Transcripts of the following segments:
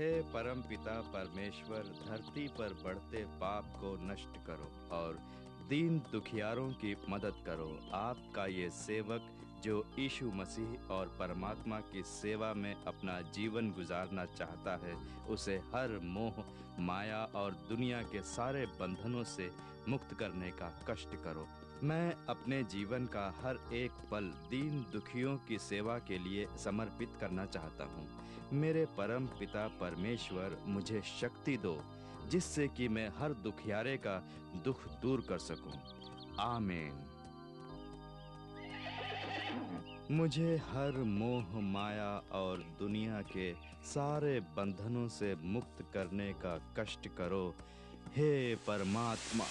हे परमपिता परमेश्वर, धरती पर बढ़ते पाप को नष्ट करो और दीन दुखियारों की मदद करो। आपका ये सेवक जो यीशु मसीह और परमात्मा की सेवा में अपना जीवन गुजारना चाहता है, उसे हर मोह, माया और दुनिया के सारे बंधनों से मुक्त करने का कष्ट करो। मैं अपने जीवन का हर एक पल दीन दुखियों की सेवा के लिए समर्पित करना चाहता हूँ। मेरे परम पिता परमेश्वर, मुझे शक्ति दो जिससे कि मैं हर दुखियारे का दुख दूर कर सकूं। आमीन। मुझे हर मोह, माया और दुनिया के सारे बंधनों से मुक्त करने का कष्ट करो, हे परमात्मा।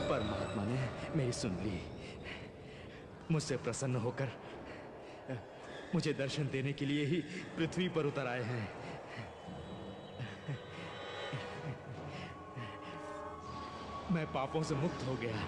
परमात्मा ने मेरी सुन ली। मुझसे प्रसन्न होकर मुझे दर्शन देने के लिए ही पृथ्वी पर उतर आए हैं। मैं पापों से मुक्त हो गया।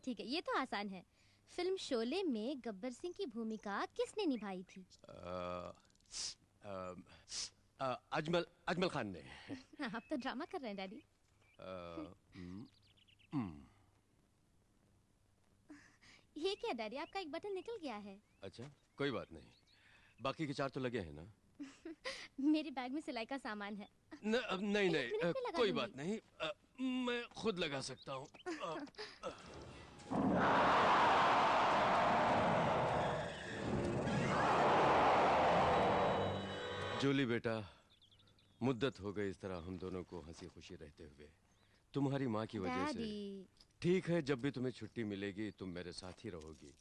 ठीक है, ये तो आसान है। फिल्म शोले में गब्बर सिंह की भूमिका किसने निभाई थी? अजमल खान ने। आप तो ड्रामा कर रहे हैं डैडी। ये क्या डैडी, आपका एक बटन निकल गया है। अच्छा, कोई बात नहीं, बाकी के 4 तो लगे हैं ना। मेरे बैग में सिलाई का सामान है। नहीं, कोई बात नहीं, मैं खुद लगा सकता हूँ। जूली बेटा, मुद्दत हो गई इस तरह हम दोनों को हंसी खुशी रहते हुए, तुम्हारी माँ की वजह से। ठीक है, जब भी तुम्हें छुट्टी मिलेगी तुम मेरे साथ ही रहोगी।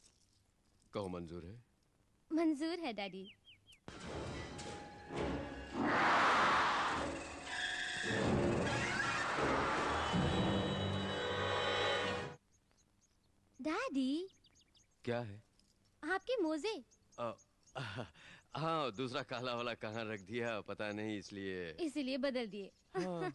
कहो, मंजूर है? मंजूर है डैडी। डैडी, क्या है? आपके मोजे। हाँ, दूसरा काला वाला कहाँ रख दिया पता नहीं, इसलिए बदल दिए। हाँ।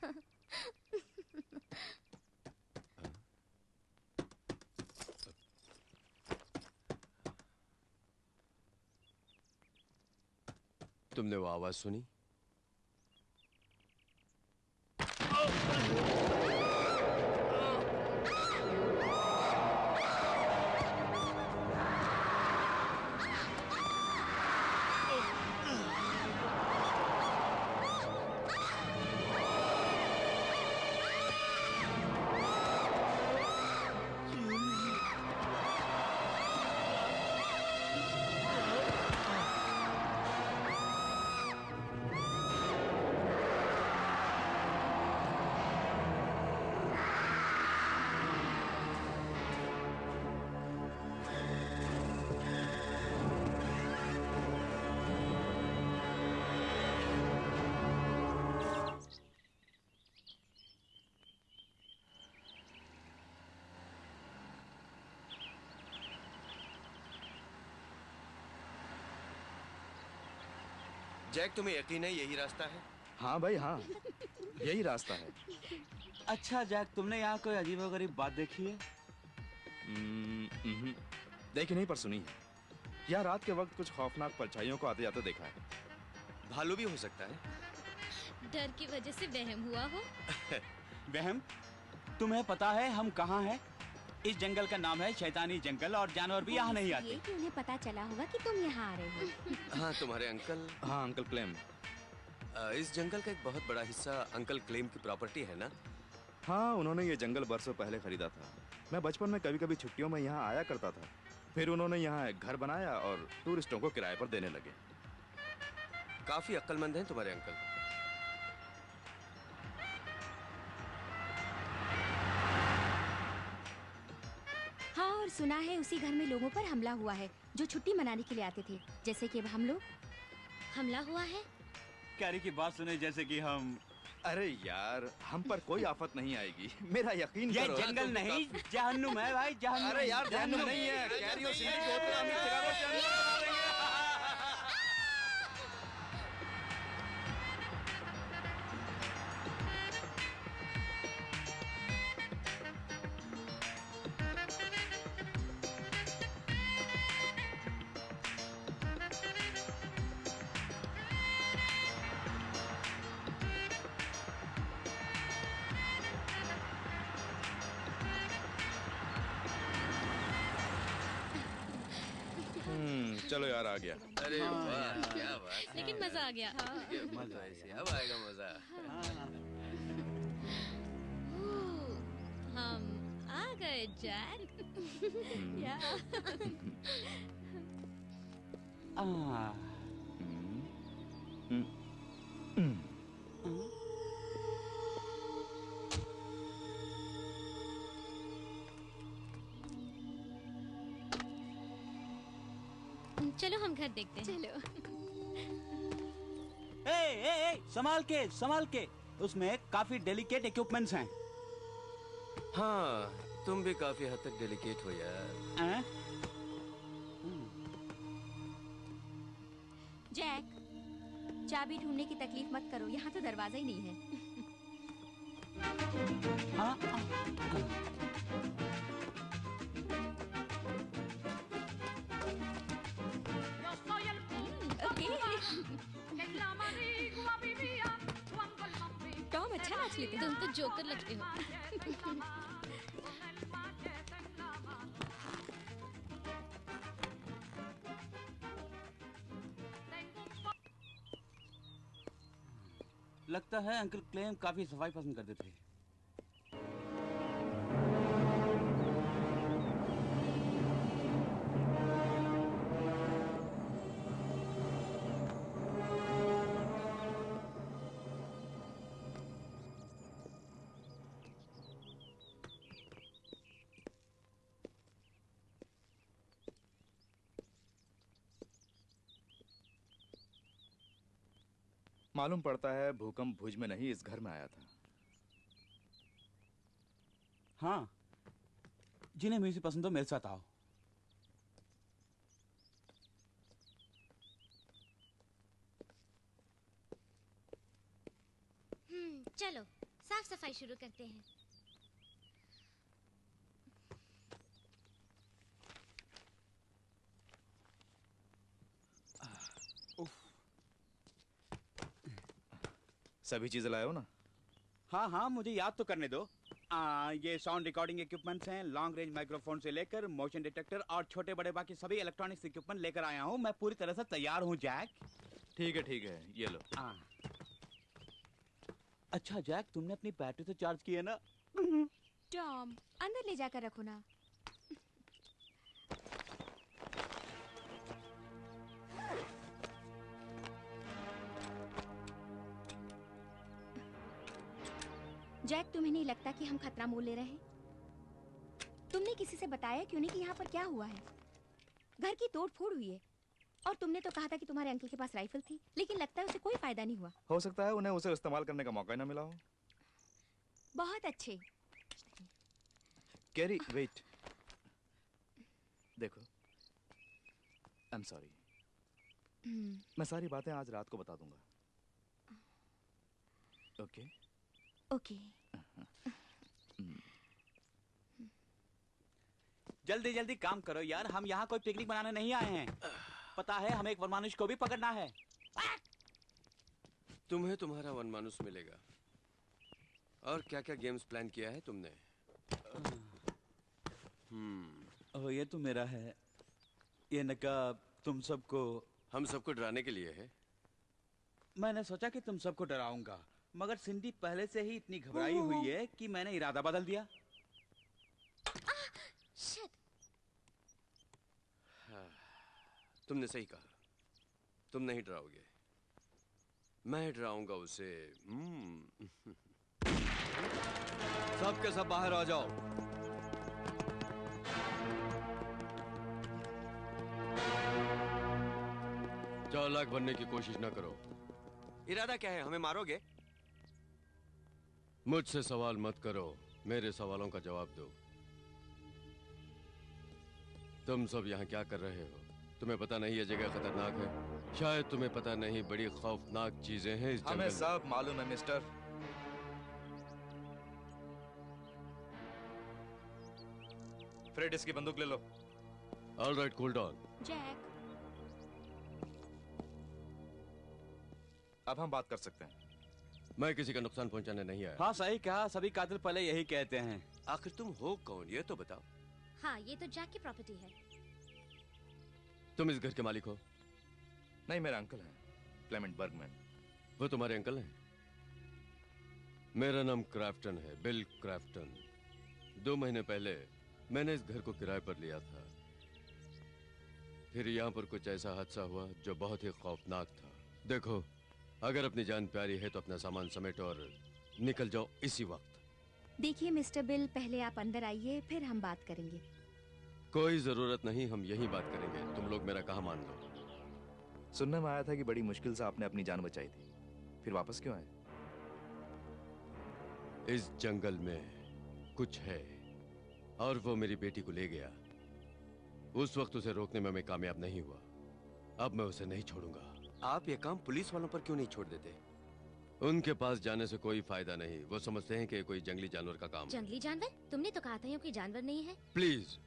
तुमने वो आवाज सुनी? जैक, तुम्हें यकीन है यही रास्ता है? हाँ भाई हाँ, यही रास्ता है। अच्छा जैक, तुमने यहाँ कोई अजीबोगरीब बात देखी है? देखी नहीं पर सुनी है। यहाँ रात के वक्त कुछ खौफनाक परछाइयों को आते जाते देखा है। भालू भी हो सकता है। डर की वजह से वहम हुआ हो। वहम? तुम्हें पता है हम कहाँ हैं? इस जंगल का नाम है शैतानी जंगल और जानवर भी यहाँ नहीं आते। ये कि उन्हें पता चला होगा कि तुम यहाँ आ रहे हो। हाँ, तुम्हारे अंकल। हाँ अंकल क्लेम। इस जंगल का एक बहुत बड़ा हिस्सा अंकल क्लेम की प्रॉपर्टी है ना? हाँ, उन्होंने ये जंगल बरसों पहले खरीदा था। मैं बचपन में कभी-कभी छुट्टियों में यहाँ आया करता था। फिर उन्होंने यहाँ एक घर बनाया और टूरिस्टों को किराए पर देने लगे। काफी अक्लमंद हैं तुम्हारे अंकल। हाँ, और सुना है उसी घर में लोगों पर हमला हुआ है जो छुट्टी मनाने के लिए आते थे, जैसे कि अब हम लोग। हमला हुआ है? कैरी की बात सुने जैसे कि हम। अरे यार, हम पर कोई आफत नहीं आएगी, मेरा यकीन ये करो। जंगल नहीं, जहन्नुम है भाई, जहन्नुम। अरे यार, जहन्नुम नहीं है। कैरी और सिंडी को उतना अमीर ठिकानों से अमीर बना देंगे। चलो यार, आ गया। अरे वाह, क्या बात है। लेकिन मजा आ गया। मजा ऐसे अब आएगा मजा। हम आ गए जैक। या। चलो हम घर देखते हैं। चलो। संभाल के। उसमें काफी डेलिकेट इक्विपमेंट्स हैं। हाँ, तुम भी काफी हद तक डेलिकेट हो यार। जैक, चाबी ढूंढने की तकलीफ मत करो, यहाँ तो दरवाजा ही नहीं है। टॉम अच्छा नाच लेते हो। तुम तो जोकर लगते हो। लगता है अंकल क्लेम काफी सफाई पसंद करते थे। मालूम पड़ता है भूकंप भुज में नहीं, इस घर में आया था। हाँ, जिन्हें म्यूजिक पसंद हो मेरे साथ आओ। चलो साफ सफाई शुरू करते हैं। सभी चीजें लाए हो ना? हाँ हाँ, मुझे याद तो करने दो। ये साउंड रिकॉर्डिंग इक्विपमेंट्स हैं, लॉन्ग रेंज माइक्रोफोन से लेकर मोशन डिटेक्टर और छोटे बड़े बाकी सभी इलेक्ट्रॉनिक्स इक्विपमेंट लेकर आया हूँ। मैं पूरी तरह से तैयार हूँ जैक। ठीक है, ये लो। अच्छा जैक, तुमने अपनी बैटरी तो चार्ज की है ना? टॉम, अंदर ले जाकर रखो ना। जैक, तुम्हें नहीं लगता कि हम खतरा मोल ले रहे हैं? तुमने किसी से बताया क्यों नहीं कि यहाँ पर क्या हुआ है? घर की तोड़फोड़ हुई है और तुमने तो कहा था कि तुम्हारे अंकल के पास राइफल थी, लेकिन लगता है उसे कोई फायदा नहीं हुआ। हो सकता है उन्हें उसे इस्तेमाल करने का मौका ही ना मिला हो। बहुत अच्छे। Carry, wait. देखो, आई एम सॉरी। मैं सारी बातें आज रात को बता दूंगा। ओके? ओके। जल्दी जल्दी काम करो यार, हम यहाँ कोई पिकनिक मनाने नहीं आए हैं। पता है हमें एक वनमानुष को भी पकड़ना है। तुम्हें तुम्हारा वनमानुष मिलेगा। और क्या क्या गेम्स प्लान किया है तुमने? ओह, ये तो मेरा है। ये नकाब तुम सबको, हम सबको डराने के लिए है। मैंने सोचा कि तुम सबको डराऊंगा, मगर सिंडी पहले से ही इतनी घबराई हुई है कि मैंने इरादा बदल दिया। तुमने सही कहा, तुम नहीं डराओगे, मैं डराऊंगा उसे। सब के सब बाहर आ जाओ। चालाक बनने की कोशिश ना करो। इरादा क्या है, हमें मारोगे? मुझसे सवाल मत करो, मेरे सवालों का जवाब दो। तुम सब यहाँ क्या कर रहे हो? तुम्हें पता नहीं ये जगह खतरनाक है? शायद तुम्हें पता नहीं बड़ी खौफनाक चीजें हैं इस जंगल में। हमें सब मालूम है मिस्टर। फ्रेड, इसकी बंदूक ले लो। All right, cool down. Jack, अब हम बात कर सकते हैं। मैं किसी का नुकसान पहुंचाने नहीं आया। हाँ सही कहा, सभी कातिल पहले यही कहते हैं। आखिर तुम हो कौन, ये तो बताओ। हाँ, ये तो जैक की प्रॉपर्टी है। तुम इस घर के मालिक हो? नहीं, मेरा अंकल है, क्लेमेंट बर्गमैन। वो तुम्हारे अंकल हैं? मेरा नाम क्राफ्टन है, बिल क्राफ्टन। 2 महीने पहले मैंने इस घर को किराए पर लिया था। फिर यहाँ पर कुछ ऐसा हादसा हुआ जो बहुत ही खौफनाक था। देखो, अगर अपनी जान प्यारी है तो अपना सामान समेटो और निकल जाओ इसी वक्त। देखिए मिस्टर बिल, पहले आप अंदर आइए, फिर हम बात करेंगे। कोई जरूरत नहीं, हम यही बात करेंगे। तुम लोग मेरा कहा मान लो। सुनने में आया था कि बड़ी मुश्किल से आपने अपनी जान बचाई थी, फिर वापस क्यों आए? इस जंगल में कुछ है और वो मेरी बेटी को ले गया। उस वक्त उसे रोकने में मैं कामयाब नहीं हुआ। अब मैं उसे नहीं छोड़ूंगा। आप ये काम पुलिस वालों पर क्यों नहीं छोड़ देते? उनके पास जाने से कोई फायदा नहीं। वो समझते हैं कि ये कोई जंगली जानवर का काम है। जंगली जानवर? तुमने तो कहा था ये कोई जानवर नहीं है। प्लीज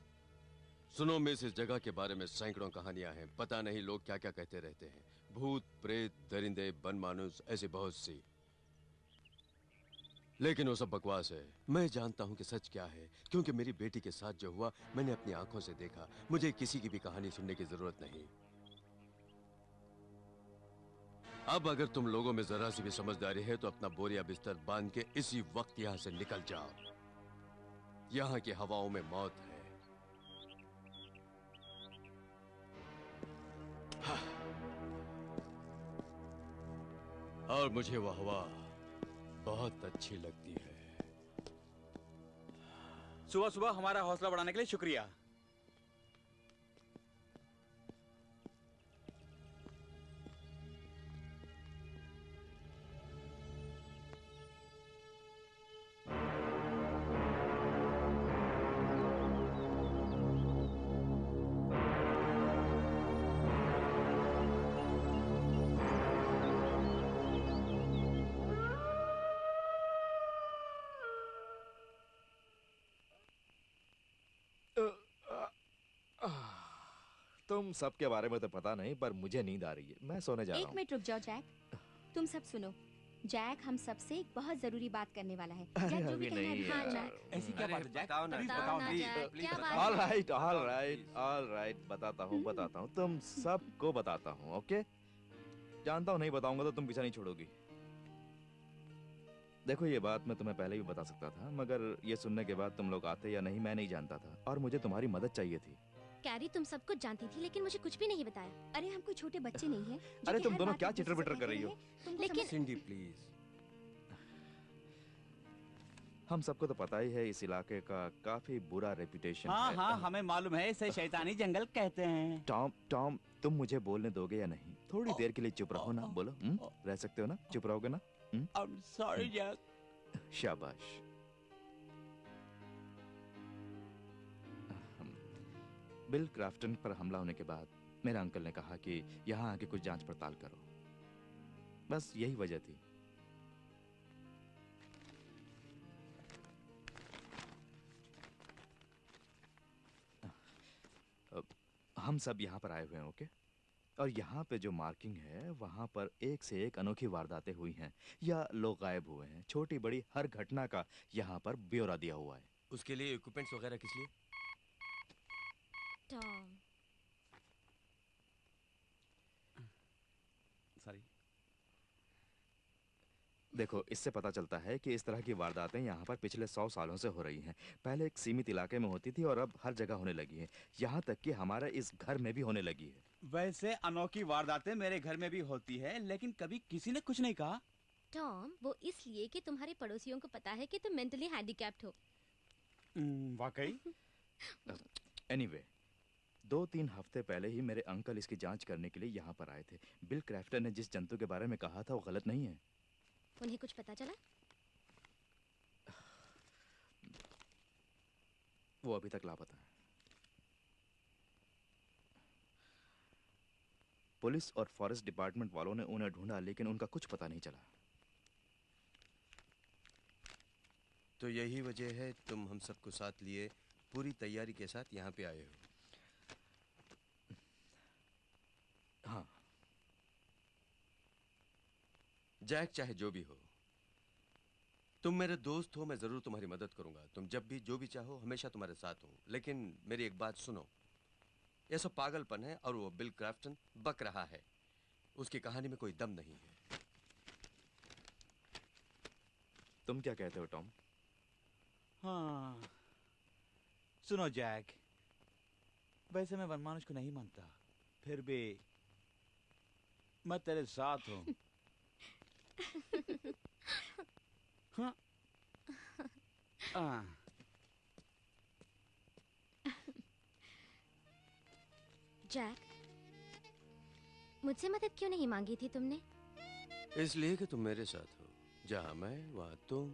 सुनो मिस, इस जगह के बारे में सैकड़ों कहानियां हैं। पता नहीं लोग क्या क्या कहते रहते हैं। भूत, प्रेत, दरिंदे, बनमानुस, ऐसी बहुत सी। लेकिन वो सब बकवास है। मैं जानता हूँ कि सच क्या है, क्योंकि मेरी बेटी के साथ जो हुआ मैंने अपनी आंखों से देखा। मुझे किसी की भी कहानी सुनने की जरूरत नहीं। अब अगर तुम लोगों में जरा सी भी समझदारी है तो अपना बोरिया बिस्तर बांध के इसी वक्त यहाँ से निकल जाओ। यहाँ की हवाओं में मौत है। और मुझे वह हवा बहुत अच्छी लगती है। सुबह सुबह हमारा हौसला बढ़ाने के लिए शुक्रिया। तुम सबके बारे में तो पता नहीं, पर मुझे नींद आ रही है। मैं सोने जा रहा एक हूँ। मिनट रुक जाओ जैक, तुम सब सुनो। जैक हम सबसे एक बहुत जरूरी बात करने वाला है। अरे जैक जो अभी भी कहना है, नहीं हाँ यार। जैक। ऐसी क्या बात है जैक? बताओ ना। प्लीज बताओ बताओ ना ना। जैक, क्या बात ऑल है? Right, all right, all right, बताता हूँ, तुम सबको बताता हूँ। ओके? जानता हूँ नहीं बताऊंगा तो तुम पीछा नहीं छोड़ोगी। देखो, ये बात मैं तुम्हें पहले भी बता सकता था, मगर ये सुनने के बाद तुम लोग आते या नहीं मैं नहीं जानता था, और मुझे तुम्हारी मदद चाहिए थी। कैरी, तुम सब कुछ जानती थी लेकिन मुझे कुछ भी नहीं बताया। अरे हम कोई छोटे बच्चे नहीं हैं। जो अरे कि तुम हर दोनों बात क्या एक दूसरे से चिटर-बिटर कर कहते रही हो? रहे। तुमको लेकिन- समझ- सिंडी प्लीज। हम सबको तो पता ही है इस इलाके का काफी बुरा रेपुटेशन हाँ है। हाँ, हमें मालूम है, इसे शैतानी जंगल कहते हैं। टॉम, टॉम, तुम मुझे बोलने दोगे या नहीं? थोड़ी देर के लिए चुप रहो ना। बोलो, रह सकते हो ना? चुप रहोगे ना? I'm sorry Jack. शाबाश। बिल क्राफ्टन पर हमला होने के बाद मेरा अंकल ने कहा कि यहाँ आके कुछ जांच पड़ताल करो, बस यही वजह थी। हम सब यहाँ पर आए हुए हैं, ओके? और यहाँ पे जो मार्किंग है वहाँ पर एक से एक अनोखी वारदातें हुई हैं या लोग गायब हुए हैं। छोटी बड़ी हर घटना का यहाँ पर ब्यौरा दिया हुआ है। उसके लिए इक्विपमेंट्स वगैरह किस लिए? Tom, sorry. देखो, इससे पता चलता है कि इस तरह की वारदातें यहाँ पर पिछले 100 सालों से हो रही हैं। पहले एक सीमित इलाके में होती थी और अब हर जगह होने लगी है। यहाँ तक कि हमारे इस घर में भी होने लगी है। वैसे अनोखी वारदातें मेरे घर में भी होती है, लेकिन कभी किसी ने कुछ नहीं कहा। टॉम, वो इसलिए कि तुम्हारे पड़ोसियों को पता है कि तुम मेंटली हैंडीकैप्ड हो। वाकई? एनीवे, 2-3 हफ्ते पहले ही मेरे अंकल इसकी जांच करने के लिए यहाँ पर आए थे। बिल क्राफ्टर ने जिस जंतु के बारे में कहा था वो गलत नहीं है। उन्हें कुछ पता चला? वो अभी तक लापता है। पुलिस और फॉरेस्ट डिपार्टमेंट वालों ने उन्हें ढूंढा, लेकिन उनका कुछ पता नहीं चला। तो यही वजह है तुम हम सबको साथ लिए पूरी तैयारी के साथ यहाँ पे आए हो। हाँ। जैक, चाहे जो भी हो, तुम मेरे दोस्त हो, मैं जरूर तुम्हारी मदद करूंगा। तुम जब भी जो भी चाहो हमेशा तुम्हारे साथ हूं। लेकिन मेरी एक बात सुनो, यह सब पागलपन है और वो बिल क्राफ्टन बक रहा है। उसकी कहानी में कोई दम नहीं है। तुम क्या कहते हो टॉम? हाँ, सुनो जैक, वैसे मैं वनमानुष को नहीं मानता, फिर भी मैं तेरे साथ हूँ। हाँ। जैक, मुझसे मदद क्यों नहीं मांगी थी तुमने? इसलिए कि तुम मेरे साथ हो। जहां मैं वहां तुम।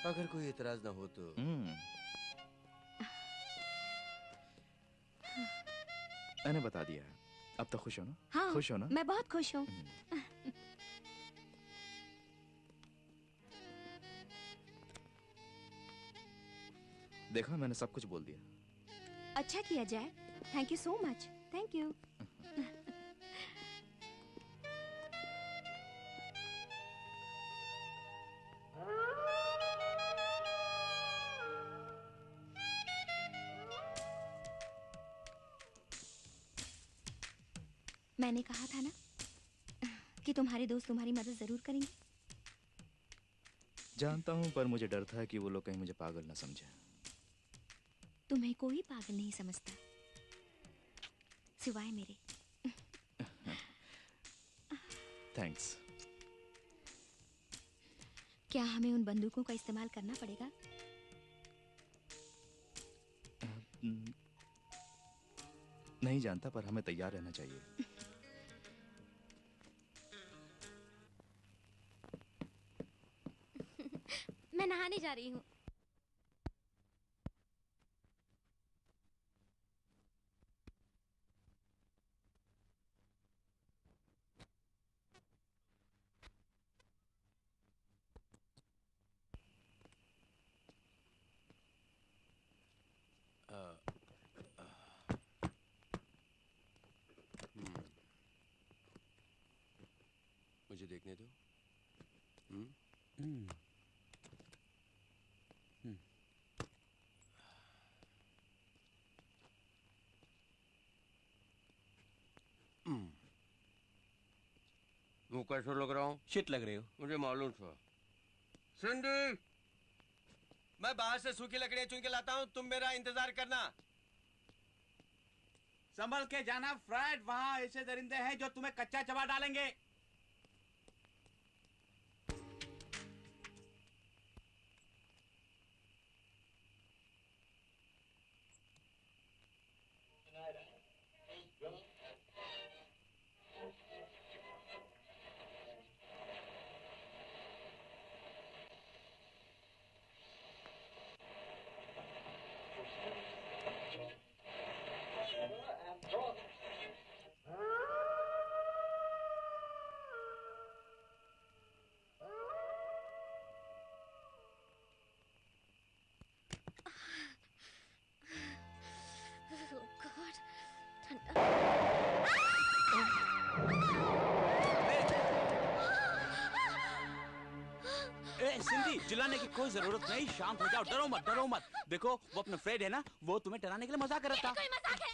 अगर कोई इतराज ना हो तो। मैंने बता दिया है। अब तो खुश हो ना? हाँ, खुश हो ना? मैं बहुत खुश हूँ। देखा, मैंने सब कुछ बोल दिया। अच्छा किया Jack, thank you so much. Thank you. मैंने कहा था ना कि तुम्हारे दोस्त तुम्हारी मदद जरूर करेंगे। जानता हूँ, पर मुझे डर था कि वो लोग कहीं मुझे पागल ना समझे। तुम्हें कोई पागल नहीं समझता सिवाय मेरे। थैंक्स। क्या हमें उन बंदूकों का इस्तेमाल करना पड़ेगा? नहीं जानता, पर हमें तैयार रहना चाहिए। मैं नहाने जा रही हूँ। मुझे देखने दो। मैं कैसे लग रहा हूँ? शिट लग रही हो। मुझे मालूम था। सिंडी, मैं बाहर से सूखी लकड़ियां चुन के लाता हूँ, तुम मेरा इंतजार करना। संभल के जाना फ्रेड, वहाँ ऐसे दरिंदे हैं जो तुम्हें कच्चा चबा डालेंगे। सिंडी, चिल्लाने की कोई जरूरत नहीं, शांत हो जाओ, डरो मत, डरो मत। देखो वो अपना फ्रेड है ना, वो तुम्हें डराने के लिए मजाक कर रहा था। कोई मजाक है?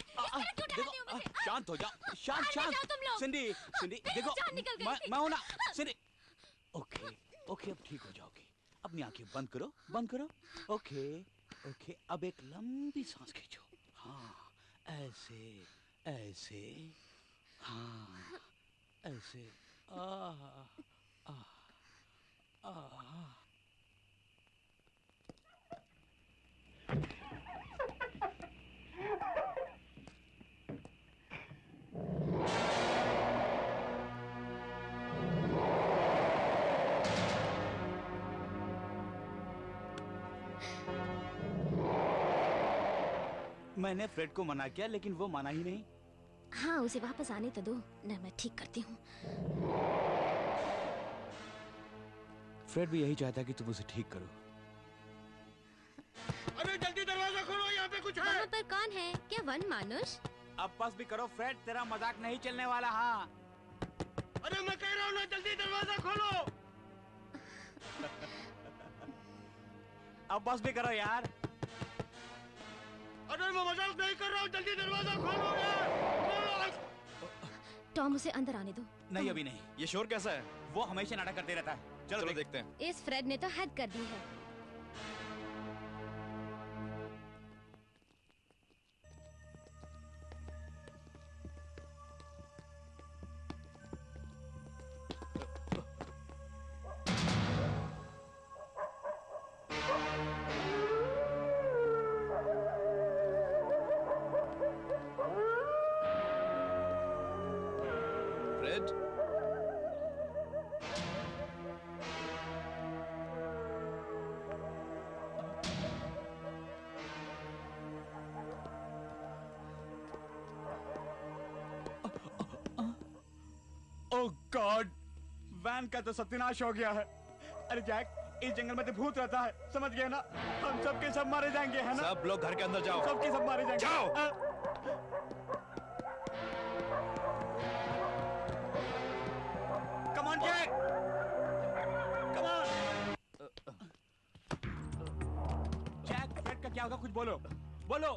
देखो शांत हो जाओ, शांत शांत। सिंडी सिंडी देखो, मैं हूं ना सिंडी। ओके ओके, अब ठीक हो जाओगी। अपनी आंखें बंद करो, बंद करो। ओके ओके, अब एक लंबी सांस खींचो। हाँ ऐसे ऐसे, हाँ ऐसे। आह आह आह। मैंने फ्रेड को मना किया लेकिन वो माना ही नहीं। हाँ, उसे वापस आने तो दो ना, मैं ठीक करती हूँ। फ्रेड भी यही चाहता है कि तुम उसे ठीक करो। अरे जल्दी दरवाजा खोलो, यहाँ पे कुछ है। वहाँ पर कौन है? क्या वन मानुष? अब बस भी करो फ्रेड, तेरा मजाक नहीं चलने वाला। हाँ अरे मैं कह रहा हूँ ना, जल्दी दरवाजा खोलो। अब बस भी करो यार। अरे मैं मजाक नहीं कर रहा हूँ, जल्दी दरवाजा खोलो यार, खोलो। टॉम, उसे अंदर आने दो। नहीं अभी नहीं, ये शोर कैसा है? वो हमेशा नाटक करते रहता है। चलो देखते हैं। इस फ्रेड ने तो हद कर दी है। फ्रेड, ओह गॉड, वैन का तो सत्यानाश हो गया है। अरे जैक, इस जंगल में तो भूत रहता है, समझ गए ना? हम सब के सब मारे जाएंगे, है ना? सब लोग घर के अंदर जाओ। सब के सब मारे जाएंगे। जाओ। Come on Jack, come on. Jack, Fred का क्या होगा? कुछ बोलो, बोलो।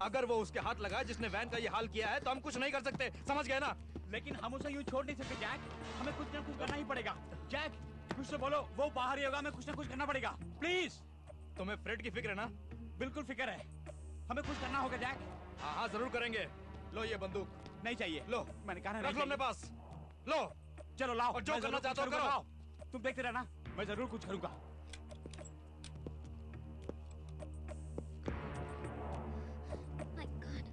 अगर वो उसके हाथ लगाए जिसने वैन का ये हाल किया है तो हम कुछ नहीं कर सकते, समझ गए ना? लेकिन हम उसे यूं छोड़ नहीं सकते जैक, हमें कुछ ना कुछ करना ही पड़ेगा। जैक, कुछ तो बोलो, वो बाहर ही होगा, हमें कुछ ना कुछ करना पड़ेगा, प्लीज। तुम्हें फ्रेड की फिक्र है ना? बिल्कुल फिक्र है, हमें कुछ करना होगा जैक। हाँ हाँ जरूर करेंगे। लो ये बंदूक। नहीं चाहिए, लो मैंने कहा ना, रख लो अपने पास। लो चलो लाओ, और जो मैं करना जरूर चाहते हो कुछ करो। करूंगा, लाओ। तुम देखते रहना, मैं जरूर कुछ करूंगा। My God.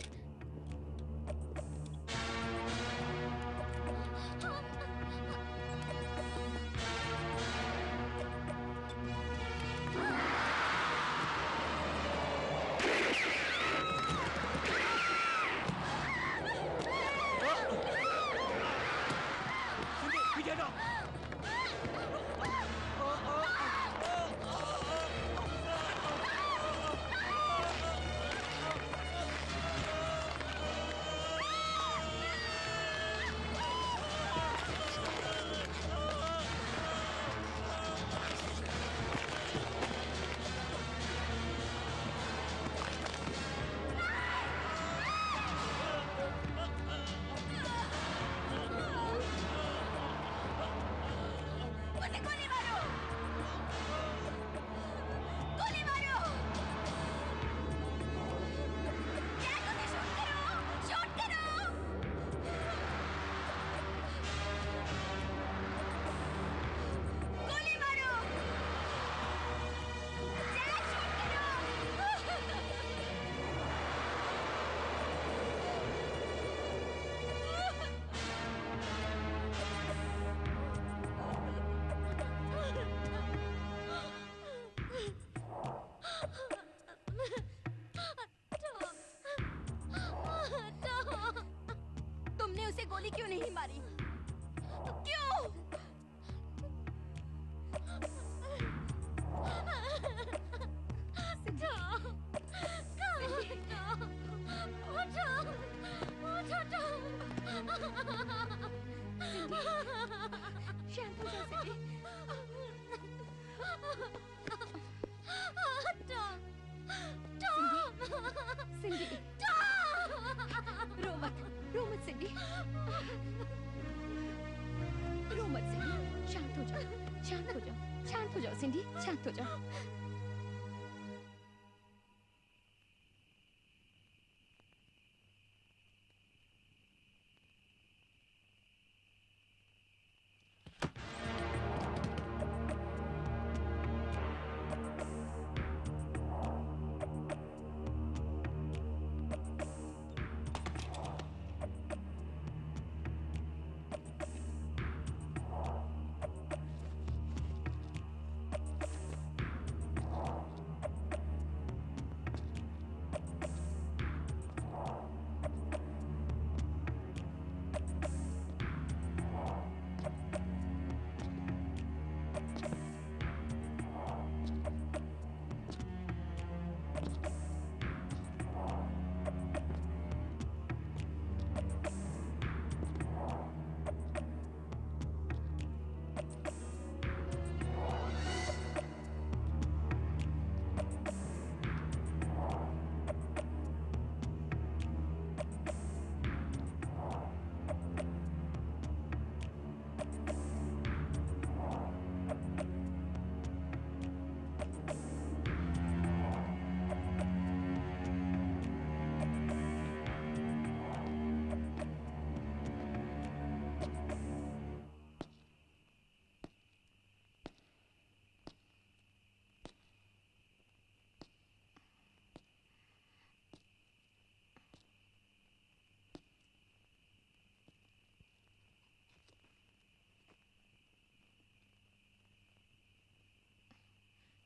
पीछे हटो। तुमने उसे गोली क्यों नहीं मारी? क्यों? शांत हो जा सिंडी। सिंडी, रो मत सिंडी, रो मत सिंडी, शांत हो जाओ, शांत हो जाओ, शांत हो जाओ सिंडी, शांत हो जाओ।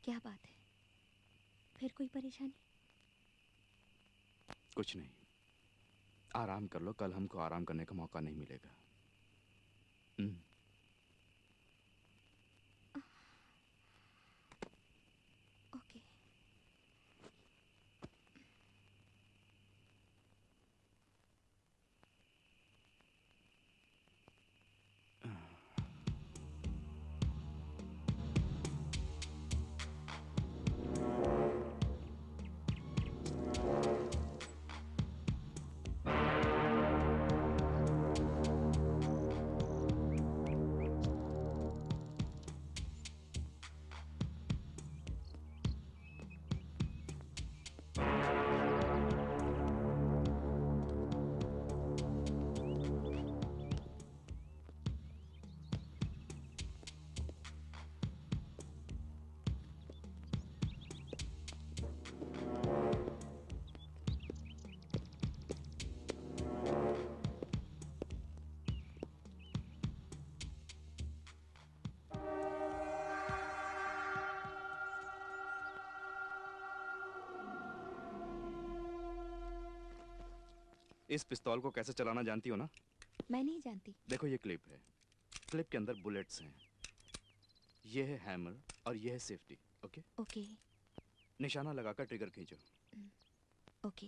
क्या बात है, फिर कोई परेशानी? कुछ नहीं, आराम कर लो, कल हमको आराम करने का मौका नहीं मिलेगा। ओके। इस पिस्तौल को कैसे चलाना जानती हो ना? मैं नहीं जानती। देखो ये क्लिप है, क्लिप के अंदर बुलेट्स हैं, ये है हैमर और ये है सेफ्टी। Okay okay. निशाना लगाकर ट्रिगर खींचो। ओके।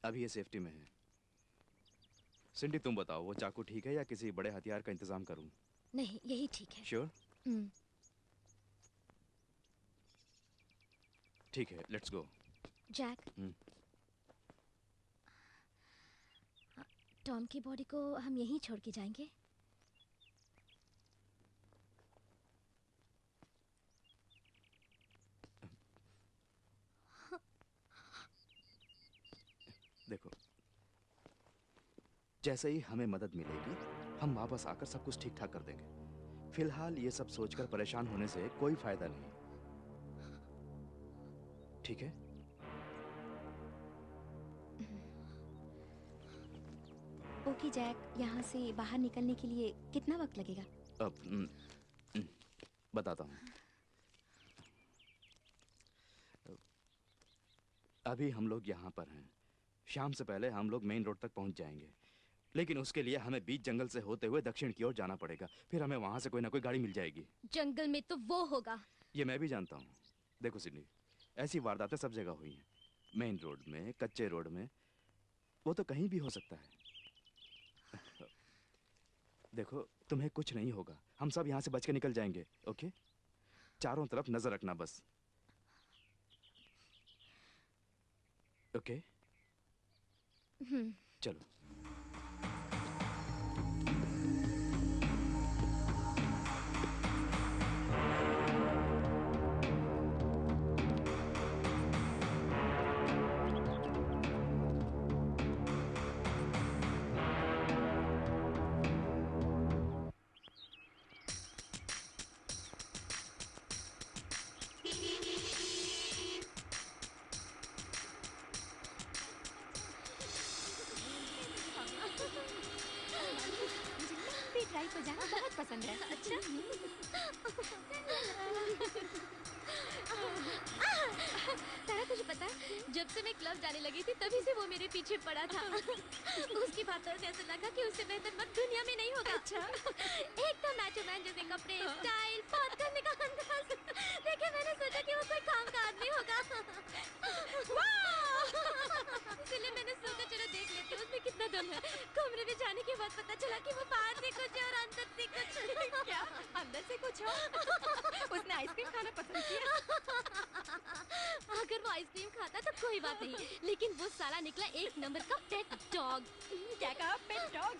अभी ये सेफ्टी में है। सिंडी तुम बताओ, वो चाकू ठीक है या किसी बड़े हथियार का इंतजाम करूं? नहीं, यही ठीक है। श्योर? ठीक है, लेट्स गो। जैक, टॉम की बॉडी को हम यहीं छोड़ के जाएंगे। देखो, जैसे ही हमें मदद मिलेगी हम वापस आकर सब कुछ ठीक ठाक कर देंगे। फिलहाल ये सब सोचकर परेशान होने से कोई फायदा नहीं, ठीक है? ओके जैक, यहाँ से बाहर निकलने के लिए कितना वक्त लगेगा? अब बताता हूँ। अभी हम लोग यहाँ पर हैं। शाम से पहले हम लोग मेन रोड तक पहुँच जाएंगे, लेकिन उसके लिए हमें बीच जंगल से होते हुए दक्षिण की ओर जाना पड़ेगा। फिर हमें वहाँ से कोई ना कोई गाड़ी मिल जाएगी। जंगल में तो वो होगा। ये मैं भी जानता हूँ। देखो सिडनी, ऐसी वारदातें सब जगह हुई हैं, मेन रोड में, कच्चे रोड में, वो तो कहीं भी हो सकता है। देखो, तुम्हें कुछ नहीं होगा, हम सब यहाँ से बच के निकल जाएंगे। ओके? चारों तरफ नजर रखना बस। ओके चलो। ड्राइव पर जाना बहुत पसंद है। अच्छा तारा तुझे पता है जब से मैं क्लब जाने लगी थी तभी से वो मेरे पीछे पड़ा था। उसकी बातों से ऐसा लगा कि उससे बेहतर मत दुनिया में नहीं होगा। अच्छा एकदम मैचो मैन जैसे कपड़े, स्टाइल, बात करने का अंदाज। देखे मैंने सोचा कि वो कोई काम का आदमी होगा। इसलिए मैंने सोचा चलो देख लेते हैं उसमें कितना दम है। कमरे में जाने के बाद पता चला कि वो बाहर से कुछ है और अंदर से कुछ। क्या अंदर से कुछ हो? उसने आइसक्रीम खाना पसंद किया। अगर वो आइसक्रीम खाता तो कोई बात नहीं, लेकिन वो साला निकला एक नंबर का पेट डॉग। क्या कहा? Pet dog?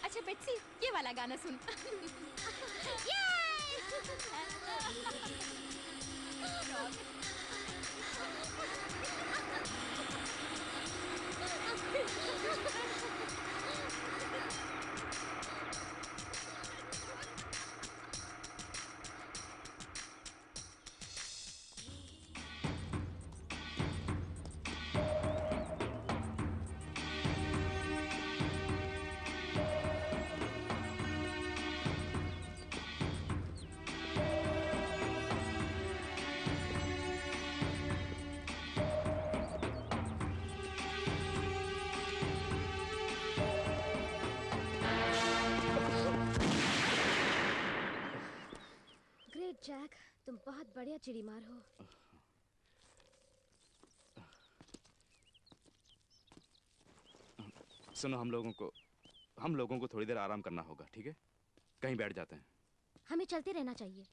अच्छा बेट्सी ये वाला गाना सुन। जैक तुम बहुत बढ़िया चिड़ी मार हो। सुनो हम लोगों को थोड़ी देर आराम करना होगा, ठीक है? कहीं बैठ जाते हैं। हमें चलते रहना चाहिए।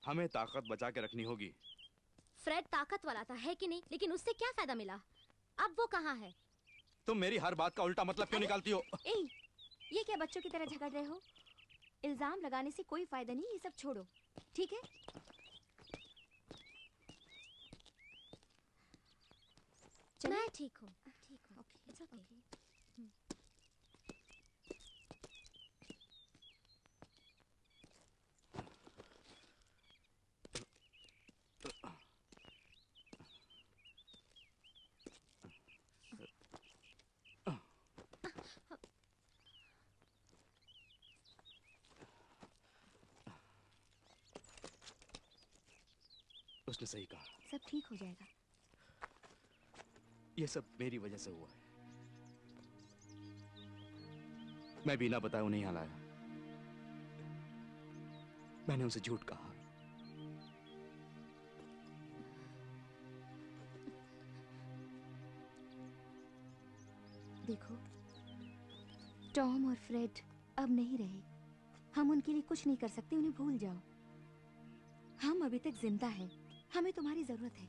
हमें ताकत बचा के रखनी होगी। फ्रेड ताकत वाला था है कि नहीं, लेकिन उससे क्या फायदा मिला? अब वो कहाँ है? तुम मेरी हर बात का उल्टा मतलब क्यों निकालती हो? ये क्या बच्चों की तरह झगड़ रहे हो? इल्जाम लगाने से कोई फायदा नहीं, ये सब छोड़ो, ठीक है? मैं ठीक हूँ। Okay, it's okay. उसने सही कहा। सब ठीक हो जाएगा। ये सब मेरी वजह से हुआ है। मैं बिना बताए उन्हें यहाँ लाया। मैंने उसे झूठ कहा। देखो, टॉम और फ्रेड अब नहीं रहे। हम उनके लिए कुछ नहीं कर सकते, उन्हें भूल जाओ। हम अभी तक जिंदा हैं। हमें तुम्हारी जरूरत है।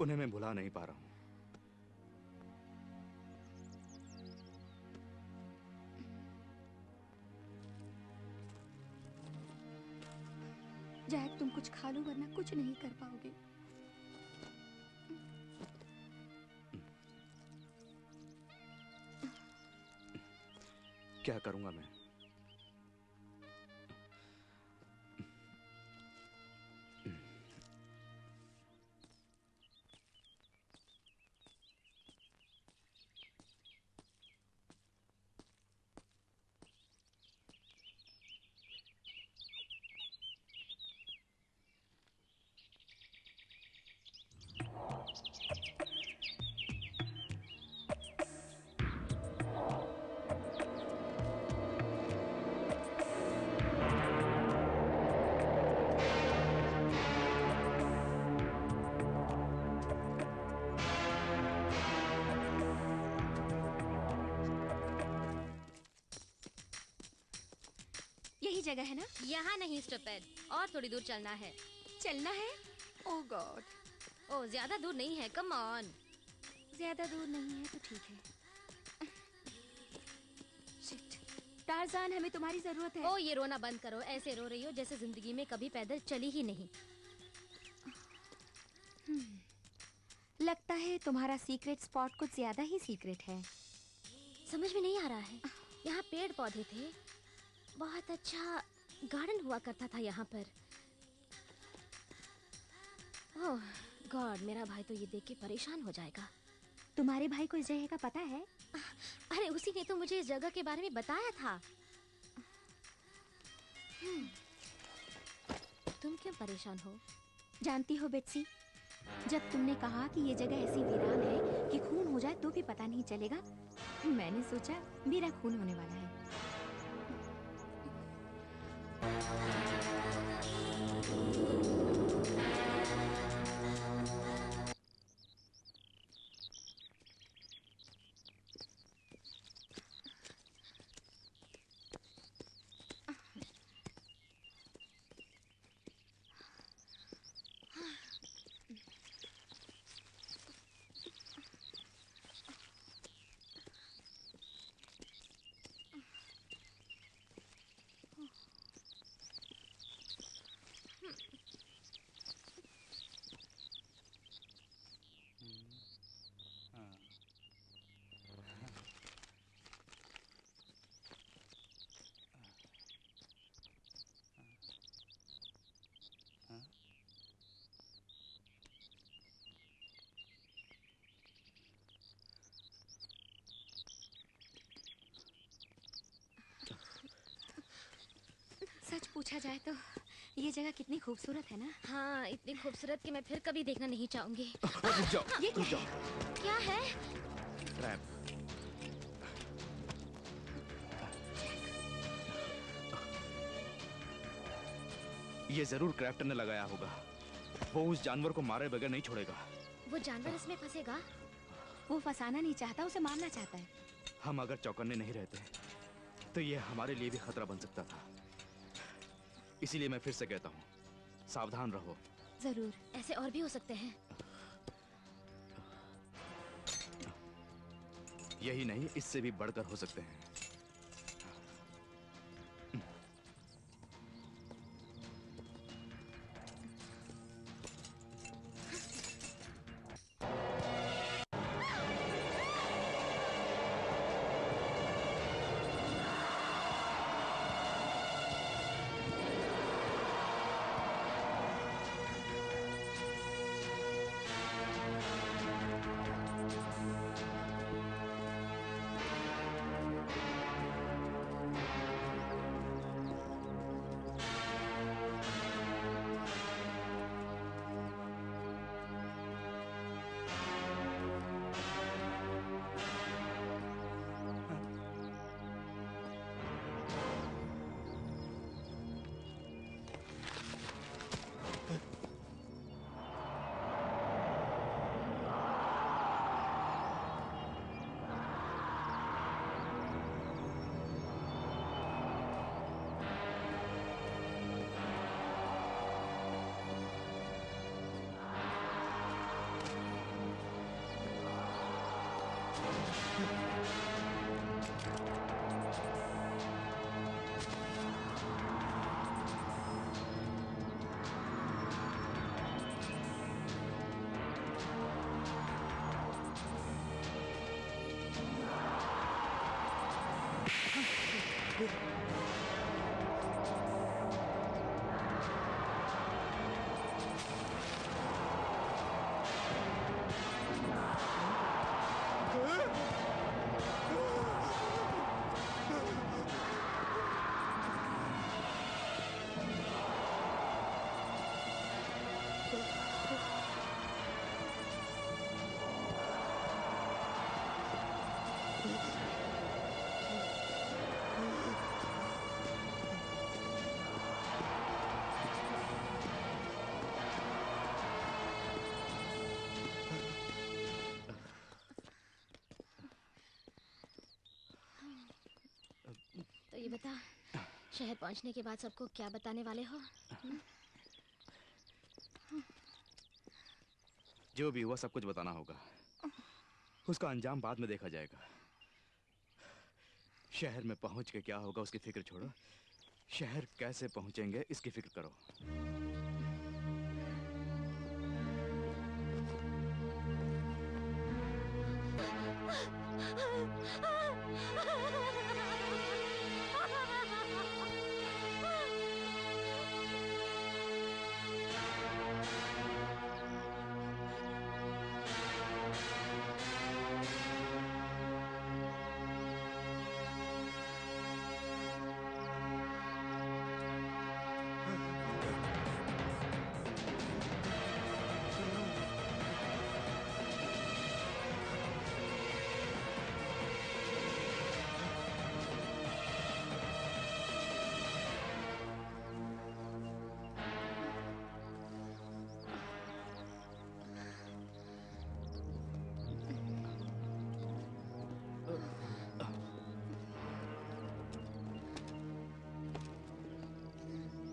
उन्हें मैं भुला नहीं पा रहा हूं। जैक तुम कुछ खा लो वरना कुछ नहीं कर पाओगे। क्या करूंगा मैं? जगह है ना? यहाँ नहीं स्टूपिड, और थोड़ी दूर चलना है। चलना है? ओह गॉड। ओह ज्यादा दूर नहीं है, कम ऑन। ज्यादा दूर नहीं है तो ठीक है। शिट, टार्ज़ान हमें तुम्हारी जरूरत है। ओह ये रोना बंद करो, ऐसे रो रही हो जैसे जिंदगी में कभी पैदल चली ही नहीं। लगता है तुम्हारा सीक्रेट स्पॉट कुछ ज्यादा ही सीक्रेट है। समझ में नहीं आ रहा है। यहाँ पेड़ पौधे थे, बहुत अच्छा गार्डन हुआ करता था यहाँ पर। ओह गॉड, मेरा भाई तो ये देख के परेशान हो जाएगा। तुम्हारे भाई को इस जगह का पता है? अरे उसी ने तो मुझे इस जगह के बारे में बताया था। तुम क्यों परेशान हो? जानती हो बेट्सी, जब तुमने कहा कि ये जगह ऐसी वीरान है कि खून हो जाए तो भी पता नहीं चलेगा, मैंने सोचा मेरा खून होने वाला है। सच पूछा जाए तो ये जगह कितनी खूबसूरत है ना? हाँ, इतनी खूबसूरत कि मैं फिर कभी देखना नहीं चाहूंगी। रुक जाओ, ये रुक क्या जाओ। क्या है? ट्रैप। ये जरूर क्रैप्टन ने लगाया होगा। वो उस जानवर को मारे बगैर नहीं छोड़ेगा। वो जानवर इसमें फंसेगा? वो फंसाना नहीं चाहता, उसे मारना चाहता है। हम अगर चौकन्ने नहीं रहते तो ये हमारे लिए भी खतरा बन सकता था। इसीलिए मैं फिर से कहता हूँ, सावधान रहो। जरूर। ऐसे और भी हो सकते हैं। यही नहीं, इससे भी बढ़कर हो सकते हैं। शहर पहुंचने के बाद सबको क्या बताने वाले हो? जो भी हुआ सब कुछ बताना होगा। उसका अंजाम बाद में देखा जाएगा। शहर में पहुंच के क्या होगा उसकी फिक्र छोड़ो। शहर कैसे पहुंचेंगे इसकी फिक्र करो।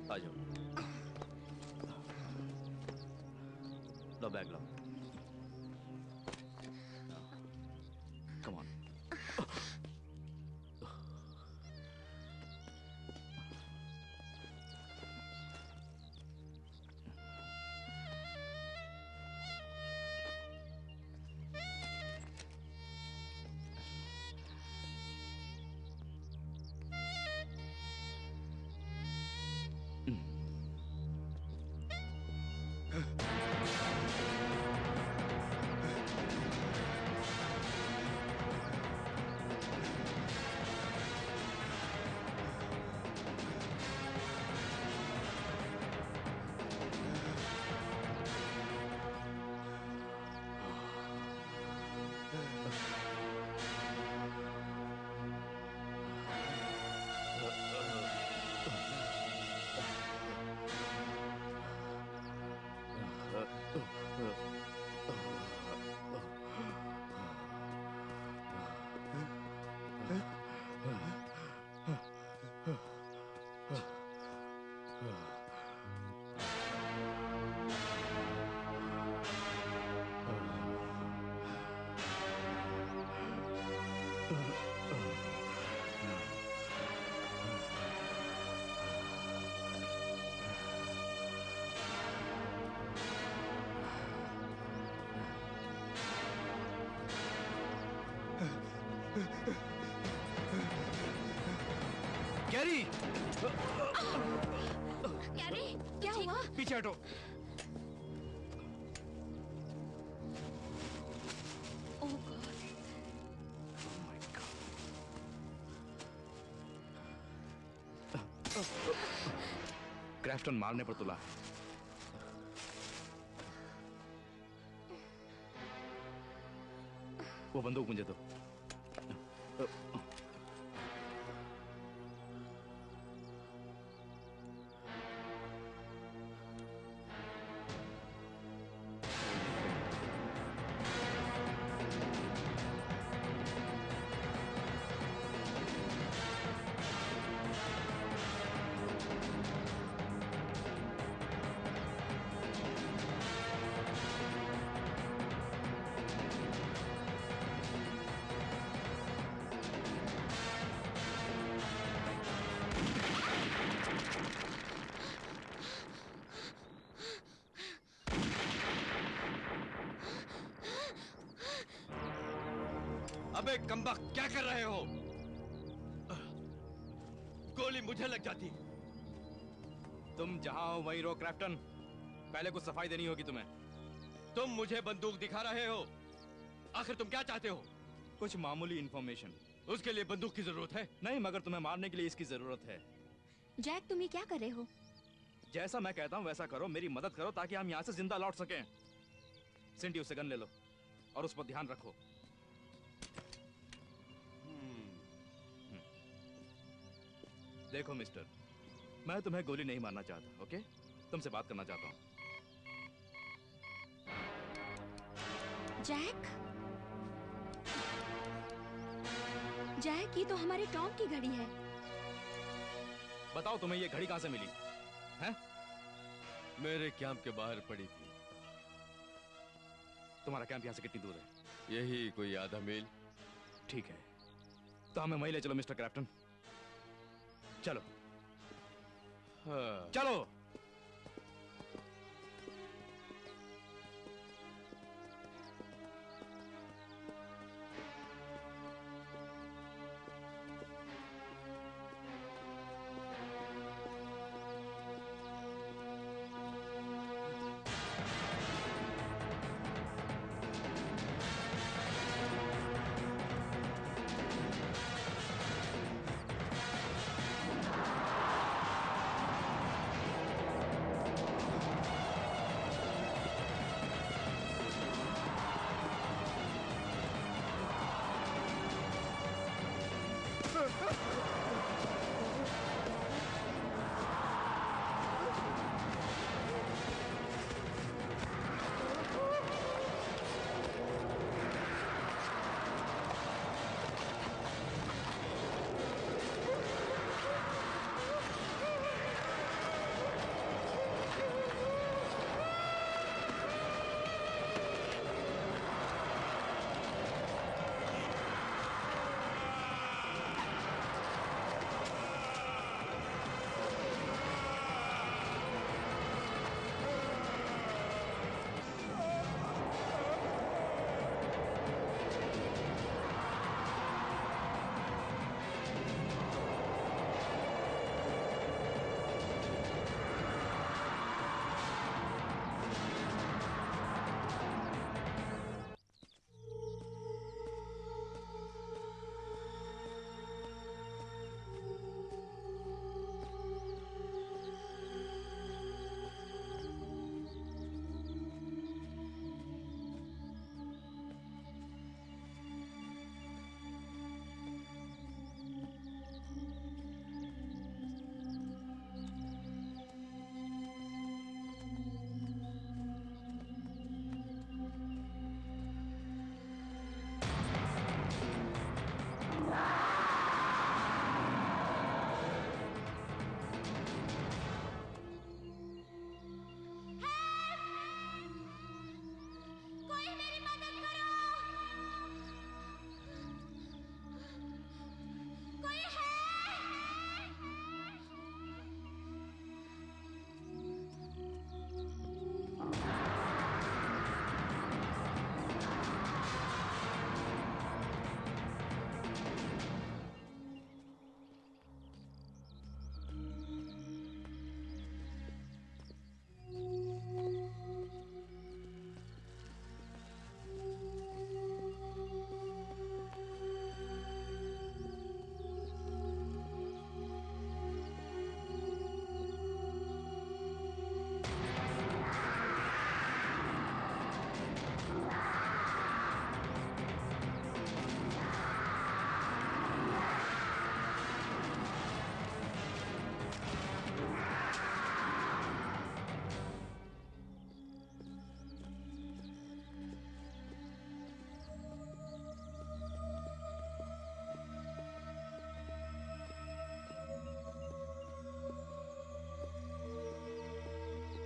आ जाओ। लो बैग लो। Come on. कैरी! कैरी, क्या हुआ? पीछे हटो। ओह गॉड। क्राफ्टन मारने पर तुला है। वो बंदूक मुझे दो। अबे कमबख्त, क्या कर रहे हो? गोली मुझे लग जाती। तुम जहां हो वहीं रहो क्राफ्टन। पहले कुछ सफाई देनी होगी तुम्हें। तुम मुझे बंदूक दिखा रहे हो? आखिर तुम क्या चाहते हो? कुछ मामूली इंफॉर्मेशन। उसके लिए बंदूक की जरूरत है? नहीं, मगर तुम्हें मारने के लिए इसकी जरूरत है। जैक, तुम ये क्या कर रहे हो? जैसा मैं कहता हूँ वैसा करो, मेरी मदद करो ताकि हम यहाँ से जिंदा लौट सकें। सिंडी, उससे गन ले लो और उस पर ध्यान रखो। देखो मिस्टर, मैं तुम्हें गोली नहीं मारना चाहता, ओके? तुमसे बात करना चाहता हूँ। जैक? जैक, ये तो हमारे टॉम की घड़ी है। बताओ तुम्हें ये घड़ी कहां से मिली? हैं? मेरे कैंप के बाहर पड़ी थी। तुम्हारा कैंप यहां से कितनी दूर है? यही कोई आधा मील। ठीक है, तो हमें वहीं ले चलो मिस्टर क्रैप्टन। चलो। हाँ। चलो।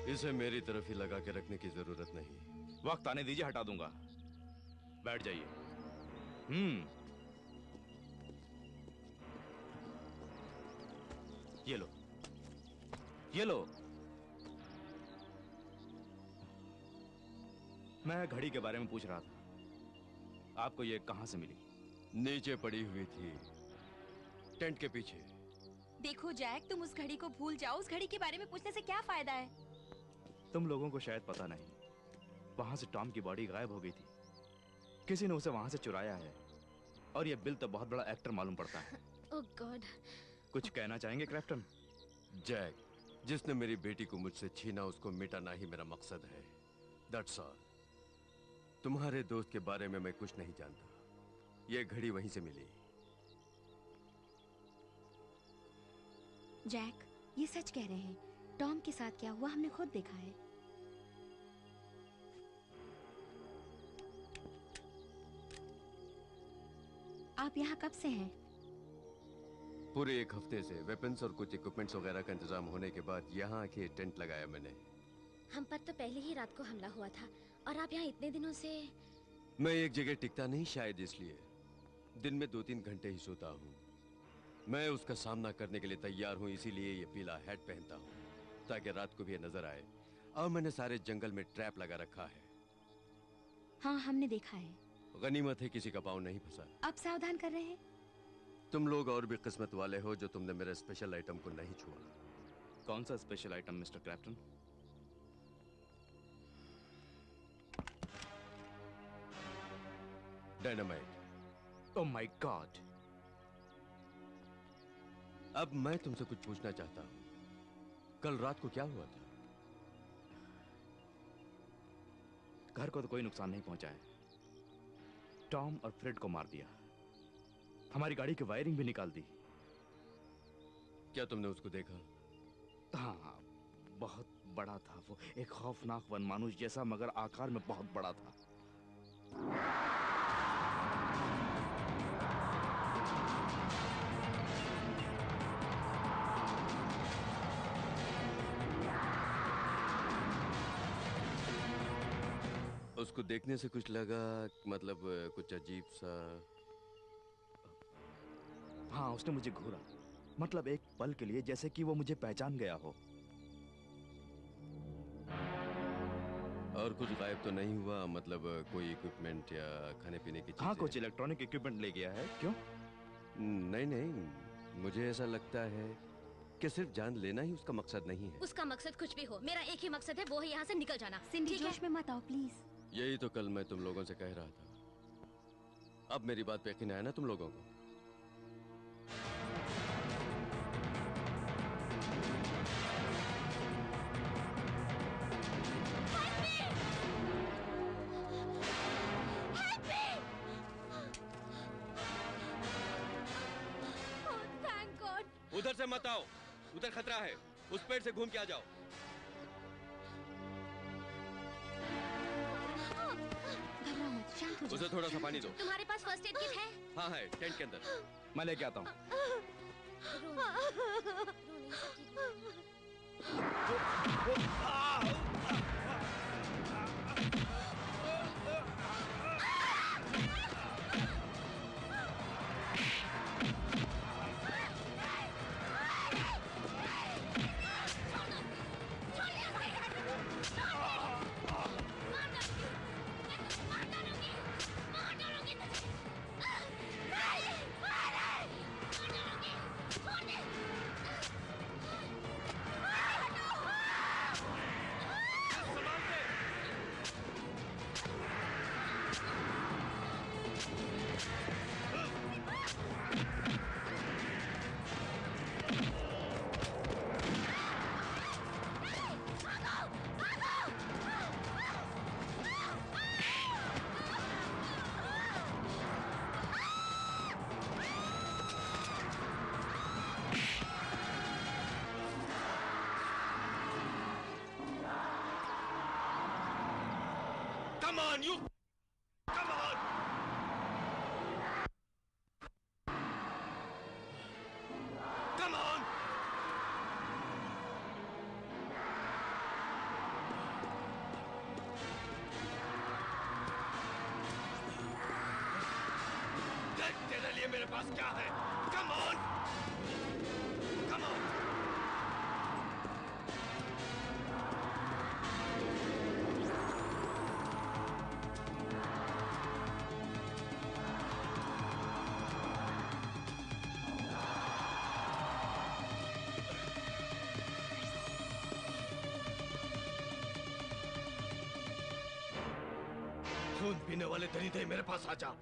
इसे मेरी तरफ ही लगा के रखने की जरूरत नहीं। वक्त आने दीजिए, हटा दूंगा। बैठ जाइए। ये लो, ये लो। मैं घड़ी के बारे में पूछ रहा था, आपको ये कहां से मिली? नीचे पड़ी हुई थी, टेंट के पीछे। देखो जैक, तुम उस घड़ी को भूल जाओ। उस घड़ी के बारे में पूछने से क्या फायदा है? तुम लोगों को शायद पता नहीं, वहां से टॉम की बॉडी गायब हो गई थी। किसी ने उसे वहां से चुराया है, और ये बिल तो बहुत बड़ा एक्टर मालूम पड़ता है। ओह गॉड। कुछ कहना चाहेंगे क्रैप्टन? जैक, जिसने मेरी बेटी को मुझसे छीना उसको मिटाना ही मेरा मकसद है। That's all. तुम्हारे दोस्त के बारे में मैं कुछ नहीं जानता। ये घड़ी वहीं से मिली। जैक, ये सच कह रहे हैं। टॉम के साथ क्या हुआ हमने खुद देखा है। आप यहाँ कब से हैं? पूरे एक हफ्ते से वेपन्स और कुछ इक्विपमेंट्स वगैरह का इंतजाम होने के बाद यहाँ आके टेंट लगाया मैंने। हम पर तो पहले ही रात को हमला हुआ था और आप यहाँ इतने दिनों से। मैं एक जगह टिकता नहीं, शायद इसलिए दिन में 2-3 घंटे ही सोता हूँ। मैं उसका सामना करने के लिए तैयार हूँ, इसीलिए ये पीला हैट पहनता हूँ ताकि रात को भी ये नजर आए। और मैंने सारे जंगल में ट्रैप लगा रखा है। हाँ, हमने देखा है। गनीमत है किसी का पाँव नहीं फंसा। अब सावधान कर रहे हैं। तुम लोग और भी किस्मत वाले हो जो तुमने मेरे स्पेशल आइटम को नहीं छुआ। कौन सा special item mister Crapton? Dynamite. Oh my god. अब मैं तुमसे कुछ पूछना चाहता हूँ, कल रात को क्या हुआ था? घर को तो कोई नुकसान नहीं पहुंचा है। टॉम और फ्रेड को मार दिया, हमारी गाड़ी की वायरिंग भी निकाल दी। क्या तुमने उसको देखा? हाँ, बहुत बड़ा था वो, एक खौफनाक वनमानुष जैसा, मगर आकार में बहुत बड़ा था। उसको देखने से कुछ लगा, मतलब कुछ अजीब सा? हाँ, उसने मुझे घूरा, मतलब एक पल के लिए जैसे कि वो मुझे पहचान गया हो। और कुछ गायब तो नहीं हुआ, मतलब कोई इक्विपमेंट या खाने पीने की चीजें? हाँ, कुछ इलेक्ट्रॉनिक इक्विपमेंट ले गया है। क्यों? नहीं नहीं, मुझे ऐसा लगता है कि सिर्फ जान लेना ही उसका मकसद नहीं है। उसका मकसद कुछ भी हो, मेरा एक ही मकसद है, वो है यहाँ से निकल जाना। सिंडी, ठीक है? जोश में मत आओ प्लीज। यही तो कल मैं तुम लोगों से कह रहा था। अब मेरी बात पे यकीन आया ना तुम लोगों को? उधर से मत आओ, उधर खतरा है। उस पेड़ से घूम के आ जाओ। घबराओ मत, शांत हो जाओ। उसे थोड़ा सा पानी दो। तुम्हारे पास फर्स्ट एड किट है? हाँ है, टेंट के अंदर। मैं लेके आता हूँ। रोने से ठीक नहीं। Come on, you! Come on! Come on! देख तेरे लिए मेरे पास क्या है। Come on! Come on! खून पीने वाले दरिद्र मेरे पास आ जा।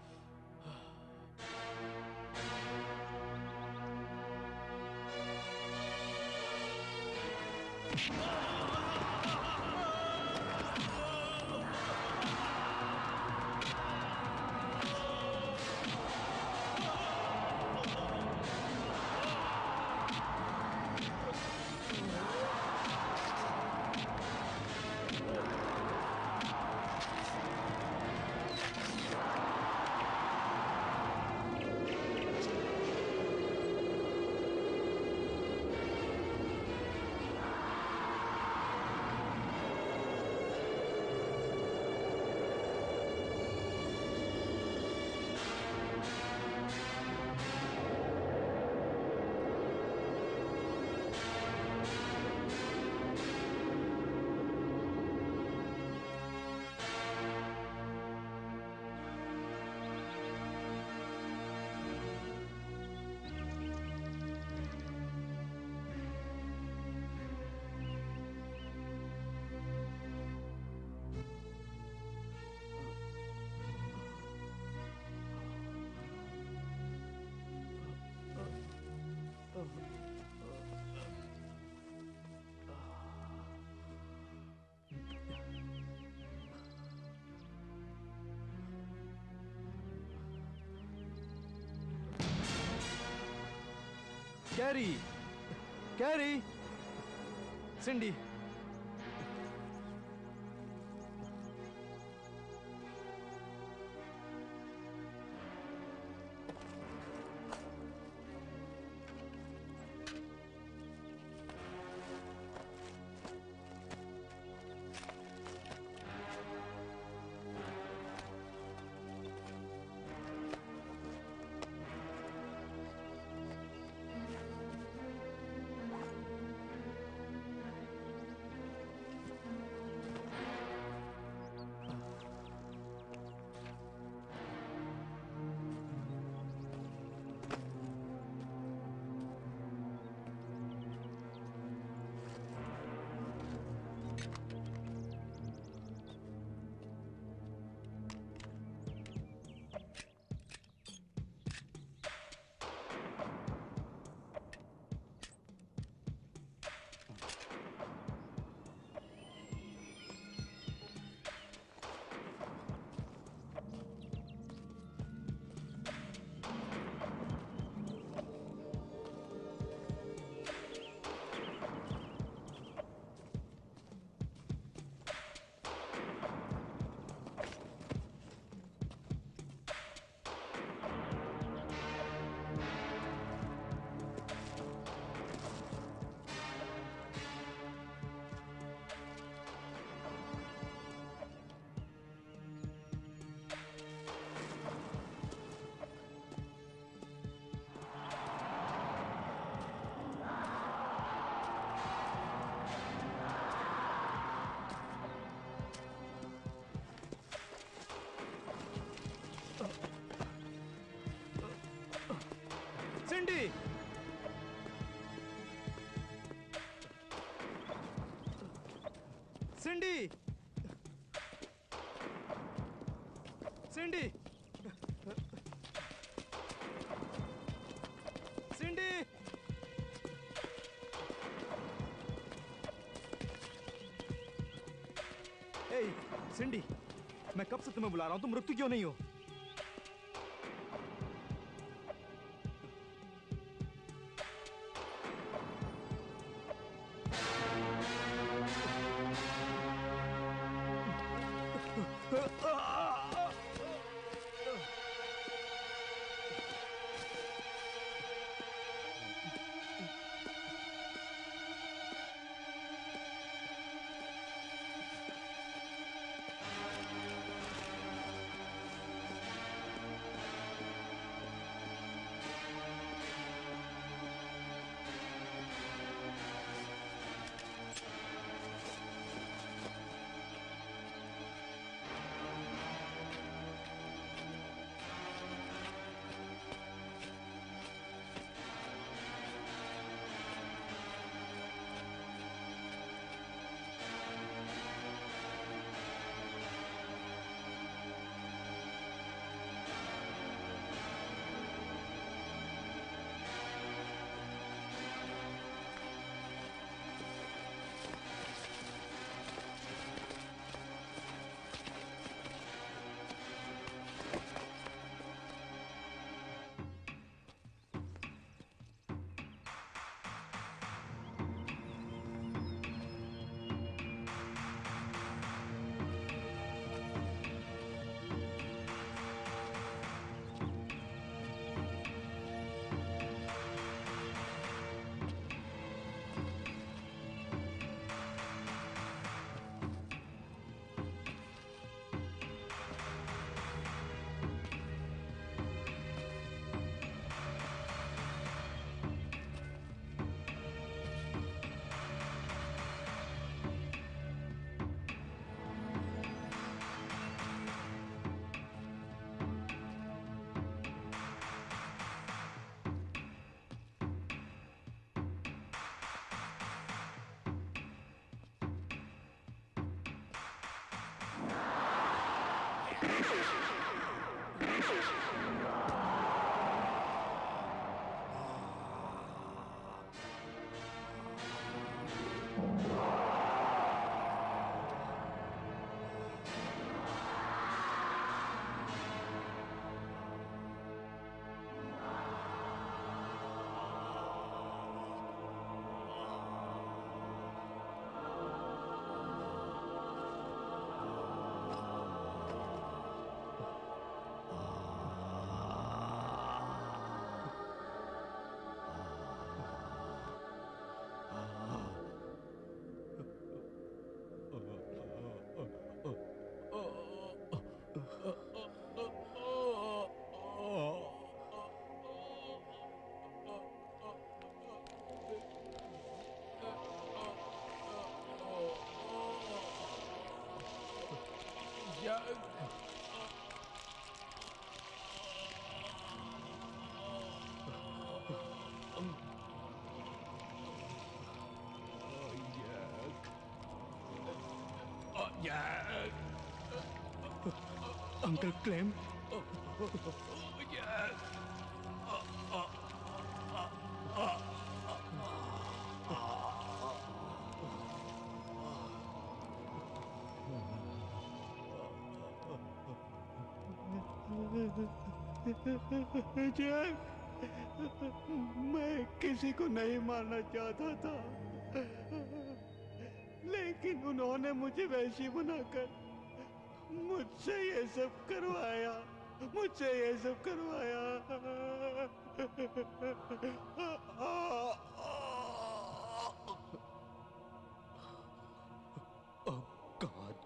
Carry, carry, सिंडी। सिंडी, सिंडी, सिंडी, सिंडी। ए, सिंडी, मैं कब से तुम्हें बुला रहा हूं, तुम रुकती क्यों नहीं हो? Uncle claim. जैक, मैं किसी को नहीं मारना चाहता था, लेकिन उन्होंने मुझे वैसी बनाकर मुझसे ये सब करवाया, मुझसे ये सब करवाया। Oh God.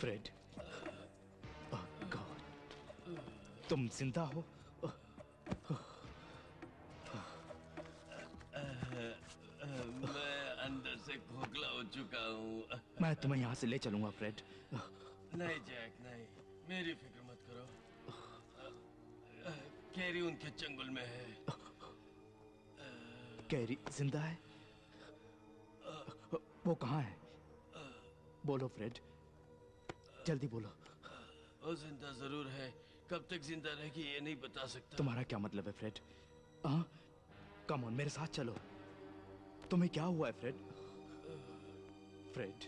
फ्रेड, गॉड, तुम जिंदा हो? मैं अंदर से खोखला हो चुका हूँ। मैं तुम्हें यहाँ से ले चलूंगा फ्रेड। नहीं जैक, नहीं, मेरी फिक्र मत करो। कैरी उनके चंगुल में है। कैरी जिंदा है? वो कहाँ है? बोलो फ्रेड, जल्दी बोलो। वो जिंदा जरूर है, कब तक जिंदा रहेगी ये नहीं बता सकता। तुम्हारा क्या मतलब है फ्रेड? हाँ, कम ऑन, मेरे साथ चलो। तुम्हें क्या हुआ है फ्रेड? फ्रेड,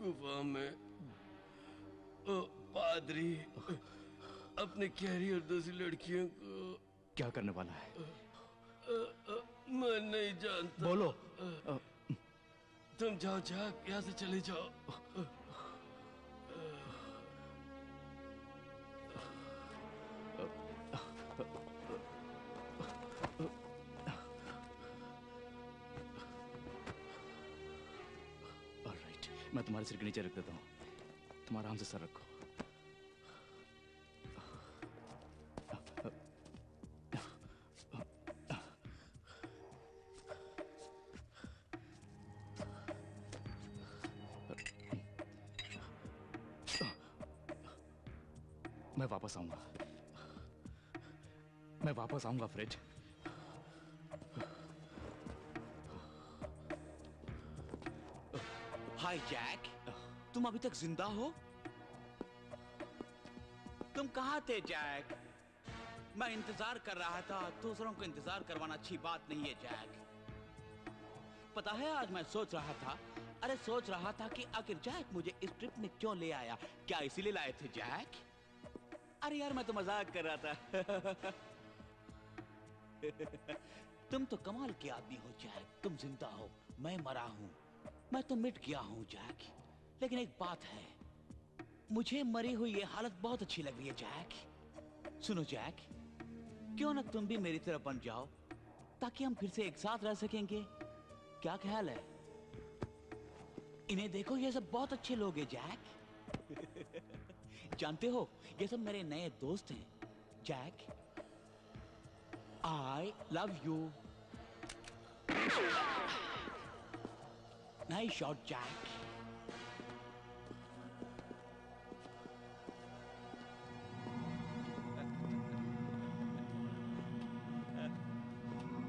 गुफा में पादरी अपने कैरी और दूसरी लड़कियों को क्या करने वाला है? मैं नहीं जानता। बोलो। तुम जाओ जैक, यहाँ से चले जाओ। मैं तुम्हारे सिर के नीचे रख देता हूँ, तुम आराम से सर रखो। मैं वापस आऊंगा, मैं वापस आऊंगा फ्रेड। हाय जैक, तुम अभी तक जिंदा हो? तुम कहाँ थे जैक? मैं इंतजार कर रहा था। दूसरों को इंतजार करवाना अच्छी बात नहीं है जैक। पता है आज मैं सोच रहा था, सोच रहा था कि आखिर जैक मुझे इस ट्रिप में क्यों ले आया। क्या इसीलिए लाए थे जैक? अरे यार मैं तो मजाक कर रहा था। तुम तो कमाल के आदमी हो जैक। तुम जिंदा हो, मैं मरा हूं। मैं तो मिट गया हूं जैक। लेकिन एक बात है, मुझे मरी हुई ये हालत बहुत अच्छी लग रही है जैक। सुनो जैक, क्यों ना तुम भी मेरी तरह बन जाओ, ताकि हम फिर से एक साथ रह सकेंगे। क्या ख्याल है? इन्हें देखो, ये सब बहुत अच्छे लोग हैं जैक। जानते हो, ये सब मेरे नए दोस्त हैं Jack. I love you. Nice shot Jack.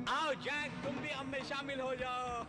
आओ जैक, तुम भी हम में शामिल हो जाओ।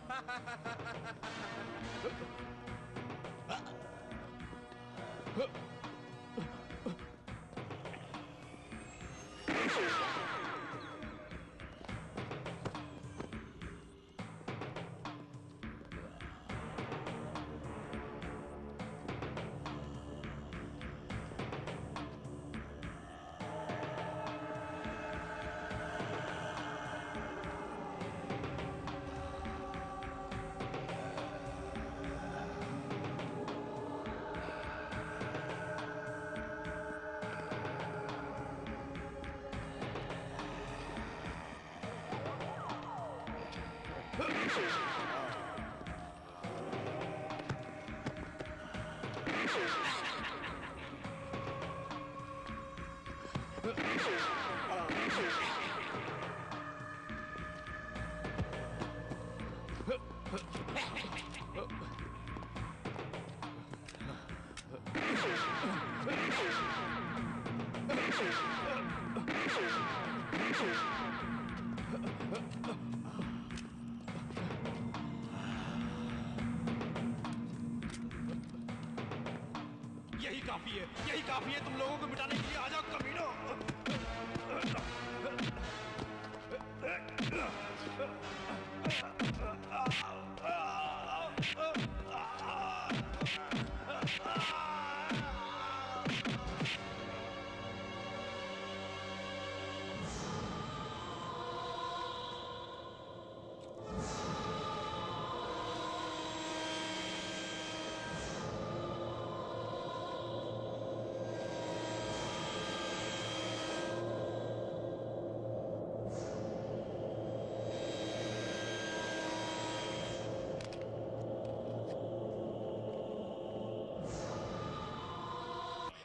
यही काफी है, यही काफी है तुम लोगों को मिटाने के लिए। आ जाओ कमीनों।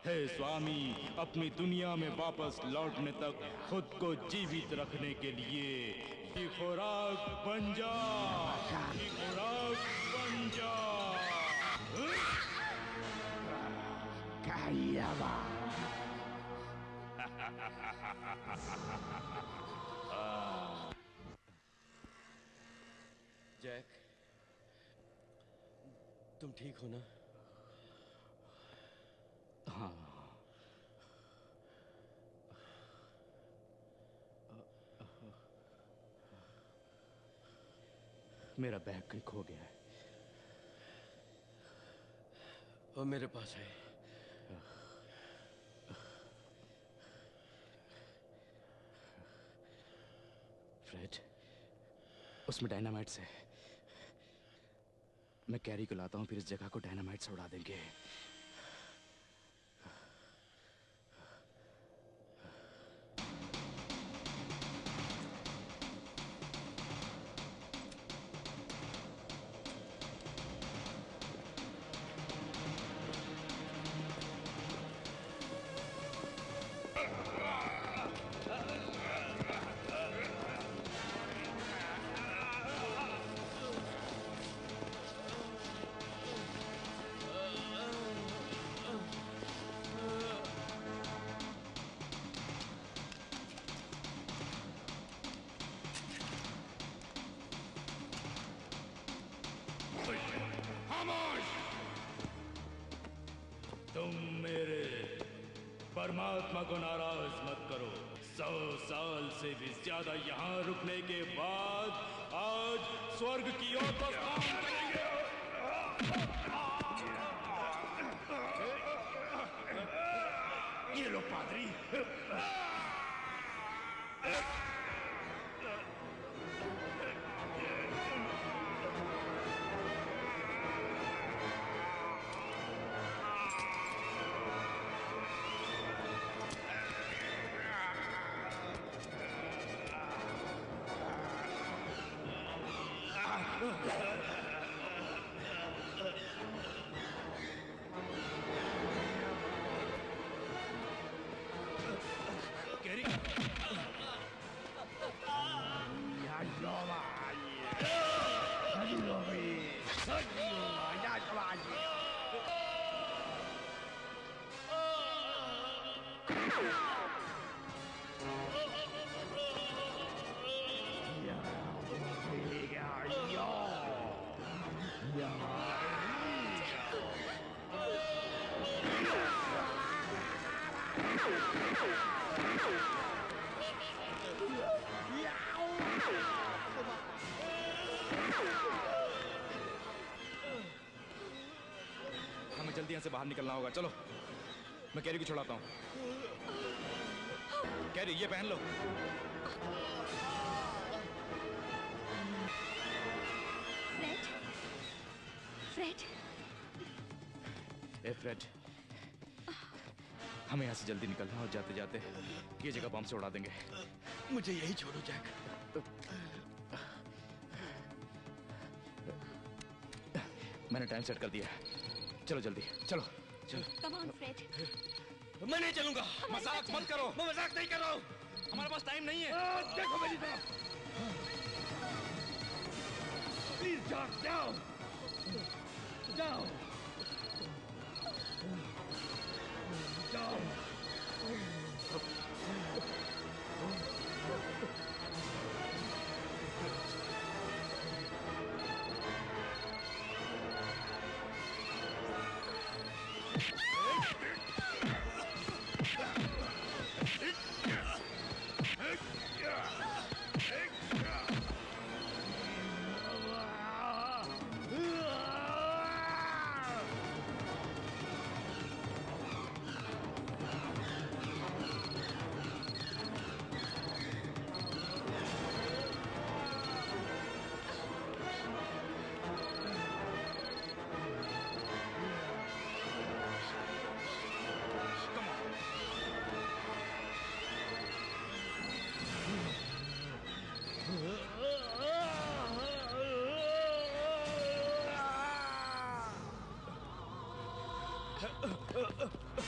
हे स्वामी, अपनी दुनिया में वापस लौटने तक खुद को जीवित रखने के लिए ये खुराक बन जा, ये खुराक बन जा। जैक, तुम ठीक हो ना? हाँ। मेरा बैग कहीं खो गया है और मेरे पास है। फ्रेड, उसमें डायनामाइट है। मैं कैरी को लाता हूँ, फिर इस जगह को डायनामाइट से उड़ा देंगे। परमात्मा को नाराज मत करो। 100 साल से भी ज्यादा यहाँ रुकने के बाद आज स्वर्ग की ओर प्रस्थान करेंगे। ये लो पादरी। हमें जल्दी यहाँ से बाहर निकलना होगा। चलो मैं कैरी को छुड़ाता हूँ। कैरी ये पहन लो। फ्रेड, फ्रेड, ए फ्रेड, हमें यहाँ से जल्दी निकलना और जाते जाते ये जगह बम से उड़ा देंगे। मुझे यही छोड़ो जैक। मैंने टाइम सेट कर दिया। चलो जल्दी, चलो चलो। Come on Fred. मैं नहीं चलूंगा। मजाक मत करो। मैं मजाक नहीं कर रहा हूँ। हमारे पास टाइम नहीं है। देखो मेरी तरफ। प्लीज जैक, जाओ जाओ जाओ।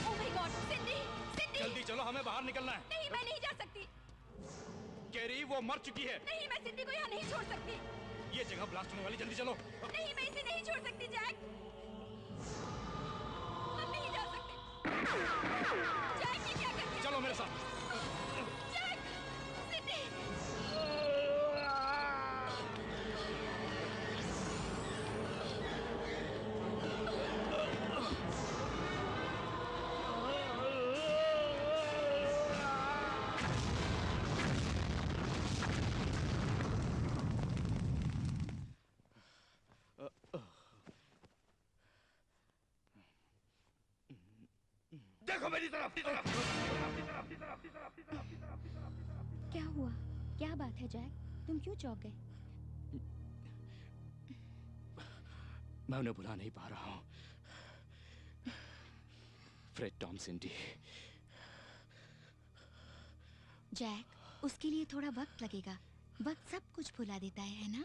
Oh my God, सिंडी, सिंडी। जल्दी चलो, हमें बाहर निकलना है। नहीं, मैं नहीं जा सकती। कैरी वो मर चुकी है। नहीं, मैं सिंडी को यहाँ नहीं छोड़ सकती। ये जगह ब्लास्ट होने वाली, जल्दी चलो। नहीं, मैं इसे नहीं छोड़ सकती जैक। हम नहीं जा सकते। जैक, ये क्या कर दिया? चलो मेरे साथ। जैक, सिंडी। देखो मेरी तरफ। क्या हुआ? क्या बात है जैक? तुम क्यों चौंक गए? मैं उन्हें भुला नहीं पा रहा हूँ। Fred, Tom, सिंडी। जैक, उसके लिए थोड़ा वक्त लगेगा। वक्त सब कुछ भुला देता है ना?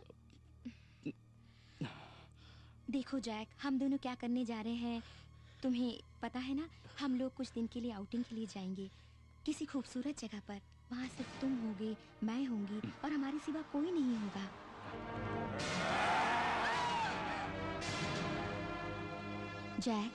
देखो जैक, हम दोनों क्या करने जा रहे हैं तुम्हें पता है ना? हम लोग कुछ दिन के लिए आउटिंग के लिए जाएंगे किसी खूबसूरत जगह पर। वहाँ सिर्फ तुम होगे, मैं होंगी और हमारे सिवा कोई नहीं होगा। जैक,